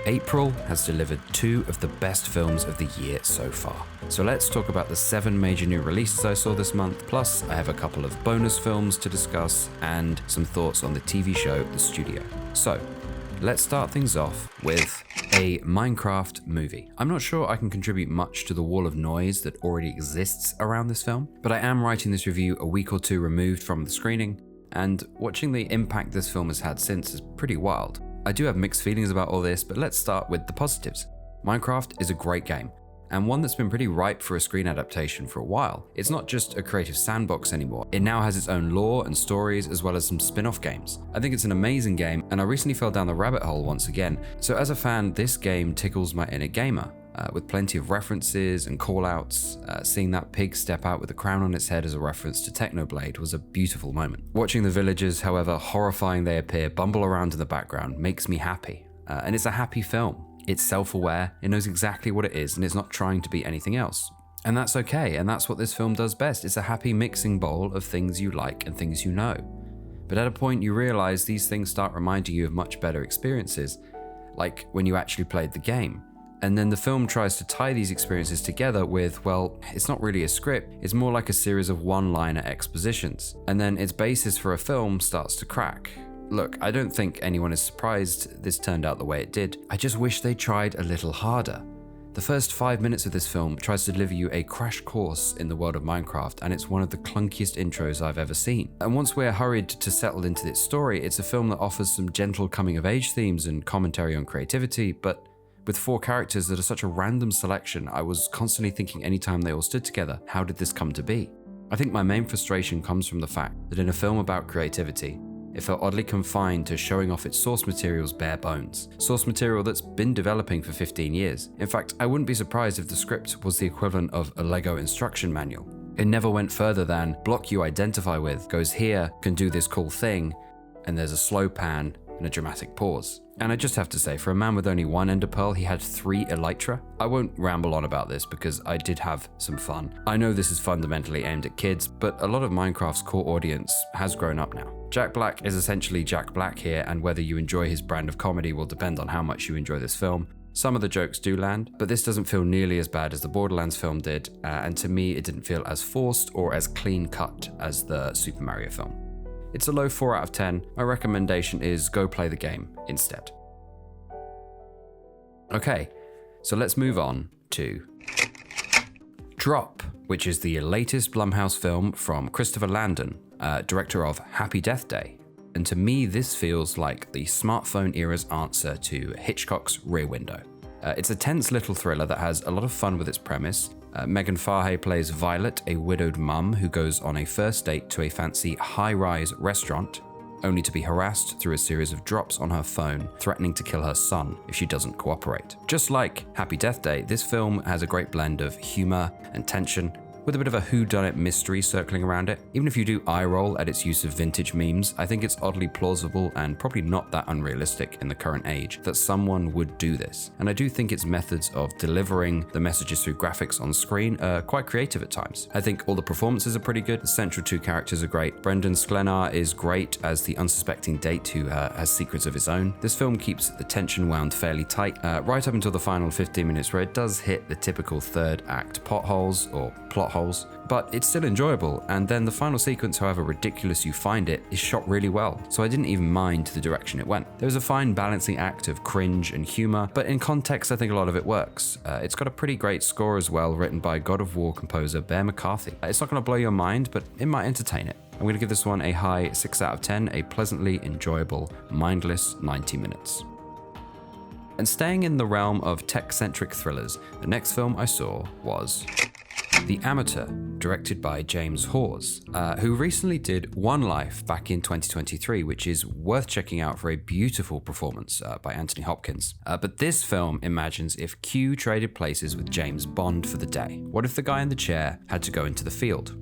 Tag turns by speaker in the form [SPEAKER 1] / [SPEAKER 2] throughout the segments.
[SPEAKER 1] April has delivered 2 of the best films of the year so far. So let's talk about the 7 major new releases I saw this month, plus I have a couple of bonus films to discuss and some thoughts on the TV show The Studio. So, let's start things off with a Minecraft movie. I'm not sure I can contribute much to the wall of noise that already exists around this film, but I am writing this review a week or 2 removed from the screening, and watching the impact this film has had since is pretty wild. I do have mixed feelings about all this, but let's start with the positives. Minecraft is a great game, and one that's been pretty ripe for a screen adaptation for a while. It's not just a creative sandbox anymore. It now has its own lore and stories, as well as some spin-off games. I think it's an amazing game, and I recently fell down the rabbit hole once again. So as a fan, this game tickles my inner gamer, with plenty of references and call-outs. Seeing that pig step out with a crown on its head as a reference to Technoblade was a beautiful moment. Watching the villagers, however horrifying they appear, bumble around in the background makes me happy. And it's a happy film. It's self-aware, it knows exactly what it is, and it's not trying to be anything else. And that's okay, and that's what this film does best. It's a happy mixing bowl of things you like and things you know. But at a point you realize these things start reminding you of much better experiences, like when you actually played the game. And then the film tries to tie these experiences together with, well, it's not really a script, it's more like a series of one-liner expositions. And then its basis for a film starts to crack. Look, I don't think anyone is surprised this turned out the way it did. I just wish they tried a little harder. The first 5 minutes of this film tries to deliver you a crash course in the world of Minecraft, and it's one of the clunkiest intros I've ever seen. And once we're hurried to settle into its story, it's a film that offers some gentle coming-of-age themes and commentary on creativity, but with 4 characters that are such a random selection, I was constantly thinking anytime they all stood together, how did this come to be? I think my main frustration comes from the fact that in a film about creativity, it felt oddly confined to showing off its source material's bare bones. Source material that's been developing for 15 years. In fact, I wouldn't be surprised if the script was the equivalent of a Lego instruction manual. It never went further than block you identify with, goes here, can do this cool thing, and there's a slow pan and a dramatic pause. And I just have to say, for a man with only 1 ender pearl, he had 3 elytra. I won't ramble on about this because I did have some fun. I know this is fundamentally aimed at kids, but a lot of Minecraft's core audience has grown up now. Jack Black is essentially Jack Black here, and whether you enjoy his brand of comedy will depend on how much you enjoy this film. Some of the jokes do land, but this doesn't feel nearly as bad as the Borderlands film did, and to me it didn't feel as forced or as clean cut as the Super Mario film. It's a low 4 out of 10. My recommendation is go play the game instead. Okay, so let's move on to Drop, which is the latest Blumhouse film from Christopher Landon, director of Happy Death Day. And to me, this feels like the smartphone era's answer to Hitchcock's Rear Window. It's a tense little thriller that has a lot of fun with its premise. Megan Fahey plays Violet, a widowed mum who goes on a first date to a fancy high-rise restaurant, only to be harassed through a series of drops on her phone, threatening to kill her son if she doesn't cooperate. Just like Happy Death Day, this film has a great blend of humor and tension, with a bit of a whodunit mystery circling around it. Even if you do eye roll at its use of vintage memes, I think it's oddly plausible and probably not that unrealistic in the current age that someone would do this. And I do think its methods of delivering the messages through graphics on screen are quite creative at times. I think all the performances are pretty good. The central 2 characters are great. Brendan Sklenar is great as the unsuspecting date who has secrets of his own. This film keeps the tension wound fairly tight, right up until the final 15 minutes where it does hit the typical third act potholes or plot holes, but it's still enjoyable, and then the final sequence, however ridiculous you find it, is shot really well, so I didn't even mind the direction it went. There was a fine balancing act of cringe and humor, but in context I think a lot of it works. It's got a pretty great score as well, written by God of War composer Bear McCarthy. It's not going to blow your mind, but it might entertain it. I'm going to give this one a high 6 out of 10, a pleasantly enjoyable, mindless 90 minutes. And staying in the realm of tech-centric thrillers, the next film I saw was The Amateur, directed by James Hawes, who recently did One Life back in 2023, which is worth checking out for a beautiful performance by Anthony Hopkins. But this film imagines if Q traded places with James Bond for the day. What if the guy in the chair had to go into the field?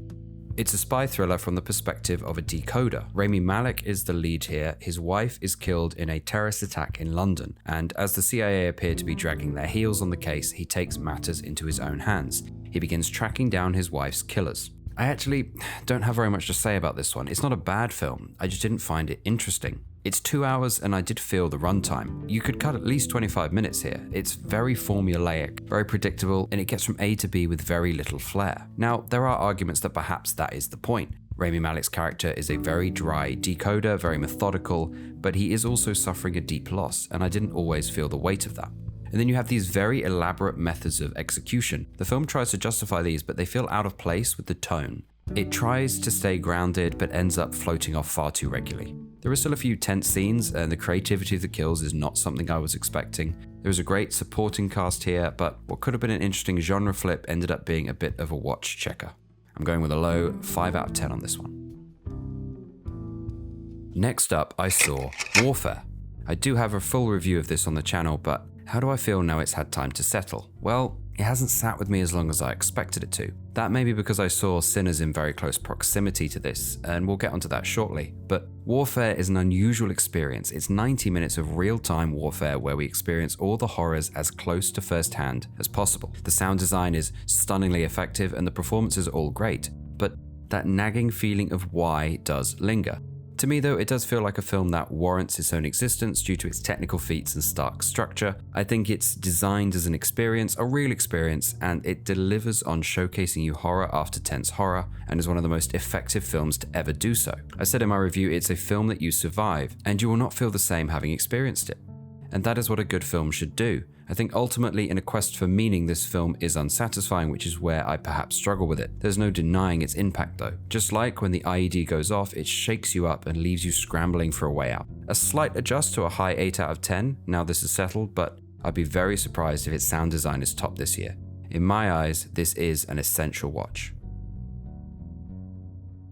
[SPEAKER 1] It's a spy thriller from the perspective of a decoder. Rami Malek is the lead here. His wife is killed in a terrorist attack in London, and as the CIA appear to be dragging their heels on the case, he takes matters into his own hands. He begins tracking down his wife's killers. I actually don't have very much to say about this one. It's not a bad film, I just didn't find it interesting. It's 2 hours and I did feel the runtime. You could cut at least 25 minutes here. It's very formulaic, very predictable, and it gets from A to B with very little flair. Now, there are arguments that perhaps that is the point. Rami Malek's character is a very dry decoder, very methodical, but he is also suffering a deep loss, and I didn't always feel the weight of that. And then you have these very elaborate methods of execution. The film tries to justify these, but they feel out of place with the tone. It tries to stay grounded, but ends up floating off far too regularly. There are still a few tense scenes, and the creativity of the kills is not something I was expecting. There is a great supporting cast here, but what could have been an interesting genre flip ended up being a bit of a watch checker. I'm going with a low 5 out of 10 on this one. Next up, I saw Warfare. I do have a full review of this on the channel, but how do I feel now it's had time to settle? Well, it hasn't sat with me as long as I expected it to. That may be because I saw Sinners in very close proximity to this, and we'll get onto that shortly. But Warfare is an unusual experience. It's 90 minutes of real-time warfare where we experience all the horrors as close to first-hand as possible. The sound design is stunningly effective and the performances are all great, but that nagging feeling of why does linger. To me though, it does feel like a film that warrants its own existence due to its technical feats and stark structure. I think it's designed as an experience, a real experience, and it delivers on showcasing you horror after tense horror, and is one of the most effective films to ever do so. I said in my review, it's a film that you survive, and you will not feel the same having experienced it. And that is what a good film should do. I think ultimately in a quest for meaning, this film is unsatisfying, which is where I perhaps struggle with it. There's no denying its impact though. Just like when the IED goes off, it shakes you up and leaves you scrambling for a way out. A slight adjust to a high 8 out of 10, now this is settled, but I'd be very surprised if its sound design is top this year. In my eyes, this is an essential watch.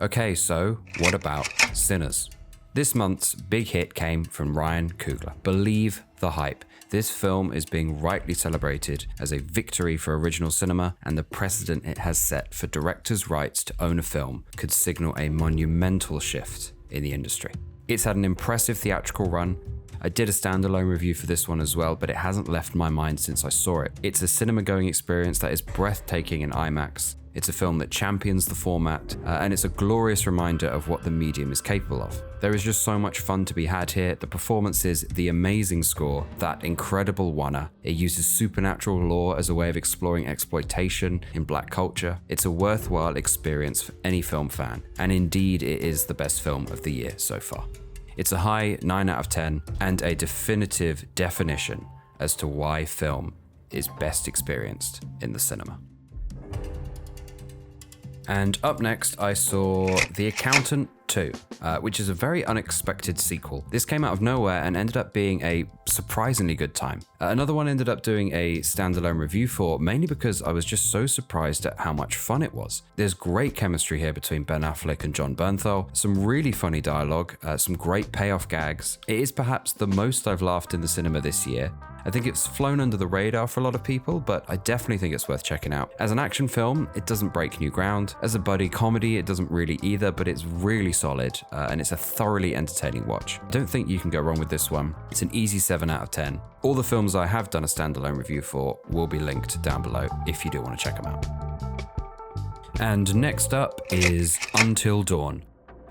[SPEAKER 1] Okay, so what about Sinners? This month's big hit came from Ryan Coogler. Believe the hype. This film is being rightly celebrated as a victory for original cinema, and the precedent it has set for directors' rights to own a film could signal a monumental shift in the industry. It's had an impressive theatrical run. I did a standalone review for this one as well, but it hasn't left my mind since I saw it. It's a cinema-going experience that is breathtaking in IMAX. It's a film that champions the format, and it's a glorious reminder of what the medium is capable of. There is just so much fun to be had here. The performances, the amazing score, that incredible one-er. It uses supernatural lore as a way of exploring exploitation in black culture. It's a worthwhile experience for any film fan, and indeed it is the best film of the year so far. It's a high 9 out of 10, and a definitive definition as to why film is best experienced in the cinema. And up next, I saw The Accountant 2, which is a very unexpected sequel. This came out of nowhere and ended up being a surprisingly good time. Another one ended up doing a standalone review for, mainly because I was just so surprised at how much fun it was. There's great chemistry here between Ben Affleck and Jon Bernthal, some really funny dialogue, some great payoff gags. It is perhaps the most I've laughed in the cinema this year. I think it's flown under the radar for a lot of people, but I definitely think it's worth checking out. As an action film, it doesn't break new ground. As a buddy comedy, it doesn't really either, but it's really solid, and it's a thoroughly entertaining watch. I don't think you can go wrong with this one. It's an easy 7 out of 10. All the films I have done a standalone review for will be linked down below if you do want to check them out. And next up is Until Dawn.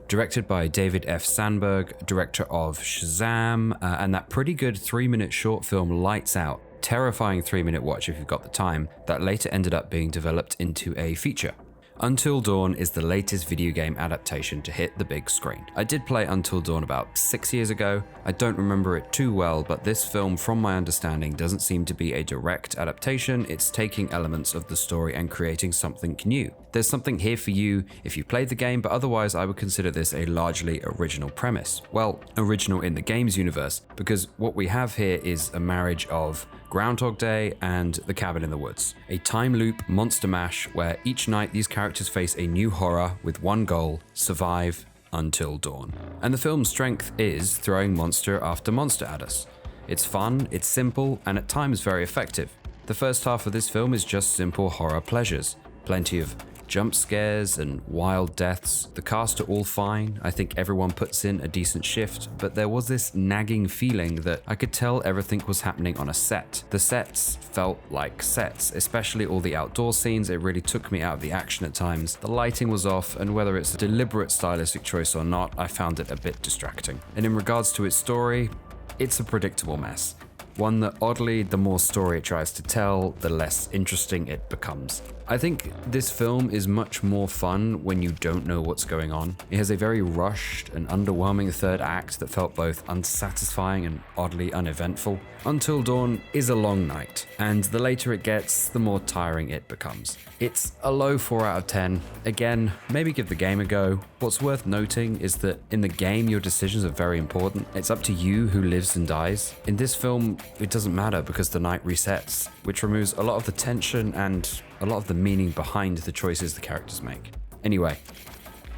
[SPEAKER 1] Directed by David F. Sandberg, director of Shazam, and that pretty good 3-minute short film Lights Out, terrifying 3-minute watch if you've got the time, that later ended up being developed into a feature. Until Dawn is the latest video game adaptation to hit the big screen. I did play Until Dawn about 6 years ago. I don't remember it too well, but this film, from my understanding, doesn't seem to be a direct adaptation. It's taking elements of the story and creating something new. There's something here for you if you played the game, but otherwise I would consider this a largely original premise. Well, original in the game's universe, because what we have here is a marriage of Groundhog Day and The Cabin in the Woods, a time loop monster mash where each night these characters face a new horror with one goal: survive until dawn. And the film's strength is throwing monster after monster at us. It's fun, it's simple, and at times very effective. The first half of this film is just simple horror pleasures. Plenty of jump scares and wild deaths. The cast are all fine. I think everyone puts in a decent shift, but there was this nagging feeling that I could tell everything was happening on a set. The sets felt like sets, especially all the outdoor scenes. It really took me out of the action at times. The lighting was off, and whether it's a deliberate stylistic choice or not, I found it a bit distracting. And in regards to its story, it's a predictable mess. One that oddly, the more story it tries to tell, the less interesting it becomes. I think this film is much more fun when you don't know what's going on. It has a very rushed and underwhelming third act that felt both unsatisfying and oddly uneventful. Until Dawn is a long night, and the later it gets, the more tiring it becomes. It's a low 4 out of 10. Again, maybe give the game a go. What's worth noting is that in the game, your decisions are very important. It's up to you who lives and dies. In this film, it doesn't matter because the night resets, which removes a lot of the tension and a lot of the meaning behind the choices the characters make. Anyway,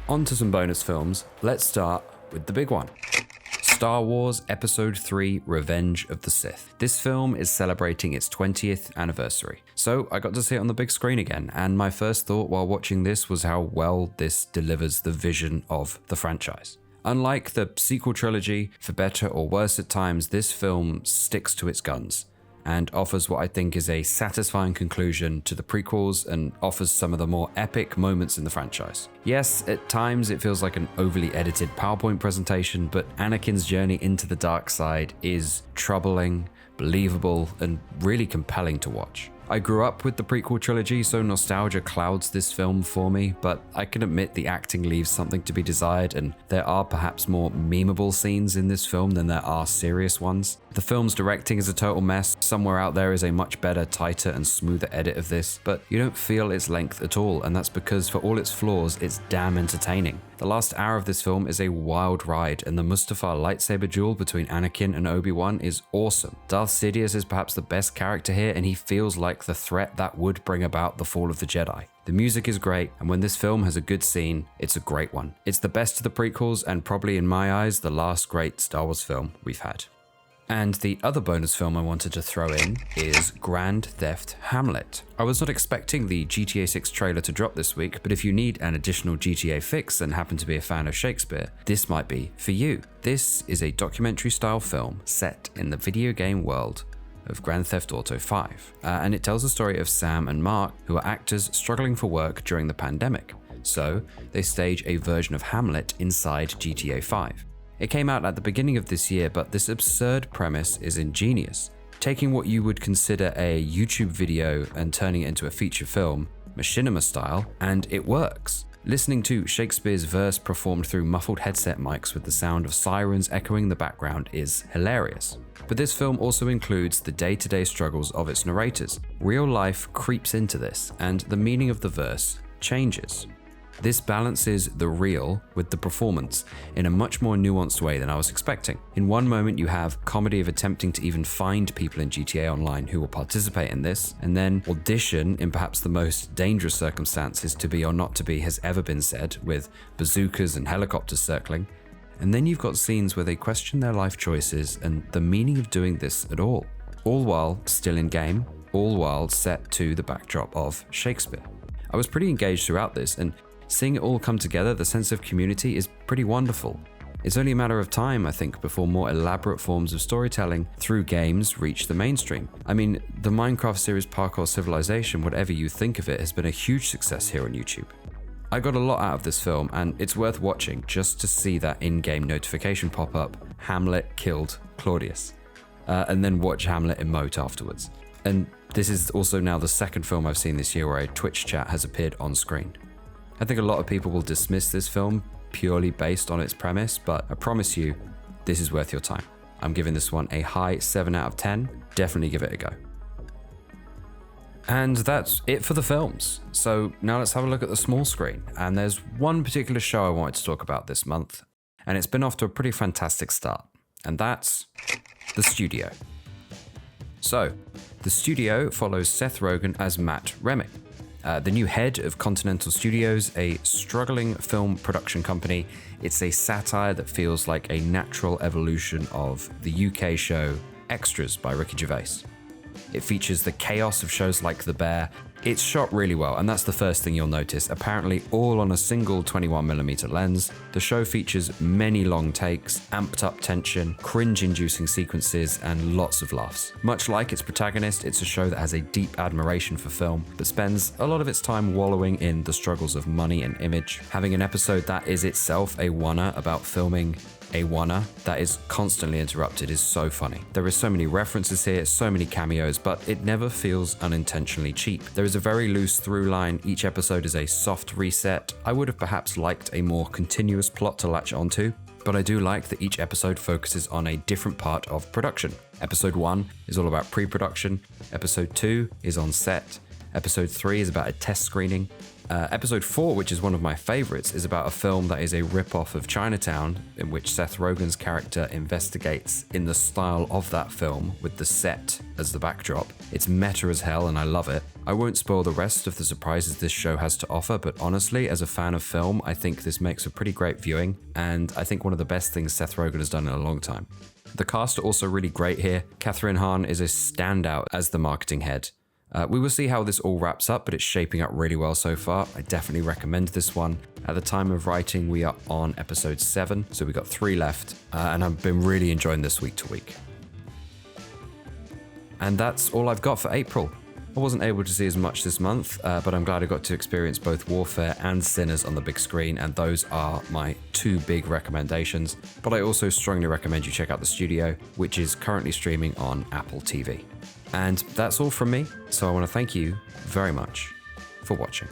[SPEAKER 1] on to some bonus films. Let's start with the big one. Star Wars Episode 3 Revenge of the Sith. This film is celebrating its 20th anniversary, so I got to see it on the big screen again, and my first thought while watching this was how well this delivers the vision of the franchise. Unlike the sequel trilogy, for better or worse at times, this film sticks to its guns and offers what I think is a satisfying conclusion to the prequels and offers some of the more epic moments in the franchise. Yes, at times it feels like an overly edited PowerPoint presentation, but Anakin's journey into the dark side is troubling, believable, and really compelling to watch. I grew up with the prequel trilogy, so nostalgia clouds this film for me, but I can admit the acting leaves something to be desired, and there are perhaps more memeable scenes in this film than there are serious ones. The film's directing is a total mess. Somewhere out there is a much better, tighter, and smoother edit of this, but you don't feel its length at all, and that's because for all its flaws, it's damn entertaining. The last hour of this film is a wild ride, and the Mustafar lightsaber duel between Anakin and Obi-Wan is awesome. Darth Sidious is perhaps the best character here, and he feels like the threat that would bring about the fall of the Jedi. The music is great, and when this film has a good scene, it's a great one. It's the best of the prequels, and probably in my eyes, the last great Star Wars film we've had. And the other bonus film I wanted to throw in is Grand Theft Hamlet. I was not expecting the GTA 6 trailer to drop this week, but if you need an additional GTA fix and happen to be a fan of Shakespeare, this might be for you. This is a documentary-style film set in the video game world of Grand Theft Auto 5, and it tells the story of Sam and Mark, who are actors struggling for work during the pandemic. So they stage a version of Hamlet inside GTA 5. It came out at the beginning of this year, but this absurd premise is ingenious. Taking what you would consider a YouTube video and turning it into a feature film, machinima style, and it works. Listening to Shakespeare's verse performed through muffled headset mics with the sound of sirens echoing in the background is hilarious. But this film also includes the day-to-day struggles of its narrators. Real life creeps into this, and the meaning of the verse changes. This balances the real with the performance in a much more nuanced way than I was expecting. In one moment you have comedy of attempting to even find people in GTA Online who will participate in this, and then audition in perhaps the most dangerous circumstances to be or not to be has ever been said, with bazookas and helicopters circling. And then you've got scenes where they question their life choices and the meaning of doing this at all while still in game, all while set to the backdrop of Shakespeare. I was pretty engaged throughout this, and seeing it all come together, the sense of community is pretty wonderful. It's only a matter of time, I think, before more elaborate forms of storytelling through games reach the mainstream. I mean, the Minecraft series Parkour Civilization, whatever you think of it, has been a huge success here on YouTube. I got a lot out of this film, and it's worth watching just to see that in-game notification pop up, Hamlet killed Claudius, and then watch Hamlet emote afterwards. And this is also now the second film I've seen this year where a Twitch chat has appeared on screen. I think a lot of people will dismiss this film purely based on its premise, but I promise you, this is worth your time. I'm giving this one a high 7 out of 10. Definitely give it a go. And that's it for the films. So now let's have a look at the small screen. And there's one particular show I wanted to talk about this month, and it's been off to a pretty fantastic start. And that's The Studio. So, The Studio follows Seth Rogen as Matt Reming, the new head of Continental Studios, a struggling film production company. It's a satire that feels like a natural evolution of the UK show Extras by Ricky Gervais. It features the chaos of shows like The Bear, It's shot really well, and that's the first thing you'll notice, apparently all on a single 21mm lens. The show features many long takes, amped up tension, cringe-inducing sequences, and lots of laughs. Much like its protagonist, it's a show that has a deep admiration for film, but spends a lot of its time wallowing in the struggles of money and image. Having an episode that is itself a one-er about filming a one-er that is constantly interrupted is so funny. There is so many references here, so many cameos, but it never feels unintentionally cheap. There is a very loose through line, each episode is a soft reset. I would have perhaps liked a more continuous plot to latch onto, but I do like that each episode focuses on a different part of production. Episode 1 is all about pre-production, episode 2 is on set, episode 3 is about a test screening. Episode 4, which is one of my favorites, is about a film that is a rip-off of Chinatown, in which Seth Rogen's character investigates in the style of that film with the set as the backdrop. It's meta as hell and I love it. I won't spoil the rest of the surprises this show has to offer, but honestly, as a fan of film, I think this makes a pretty great viewing, and I think one of the best things Seth Rogen has done in a long time. The cast are also really great here. Kathryn Hahn is a standout as the marketing head. We will see how this all wraps up, but it's shaping up really well so far. I definitely recommend this one. At the time of writing, we are on episode 7, so we've got 3 left, and I've been really enjoying this week to week. And that's all I've got for April. I wasn't able to see as much this month, but I'm glad I got to experience both Warfare and Sinners on the big screen, and those are my 2 big recommendations. But I also strongly recommend you check out The Studio, which is currently streaming on Apple TV. And that's all from me, so I want to thank you very much for watching.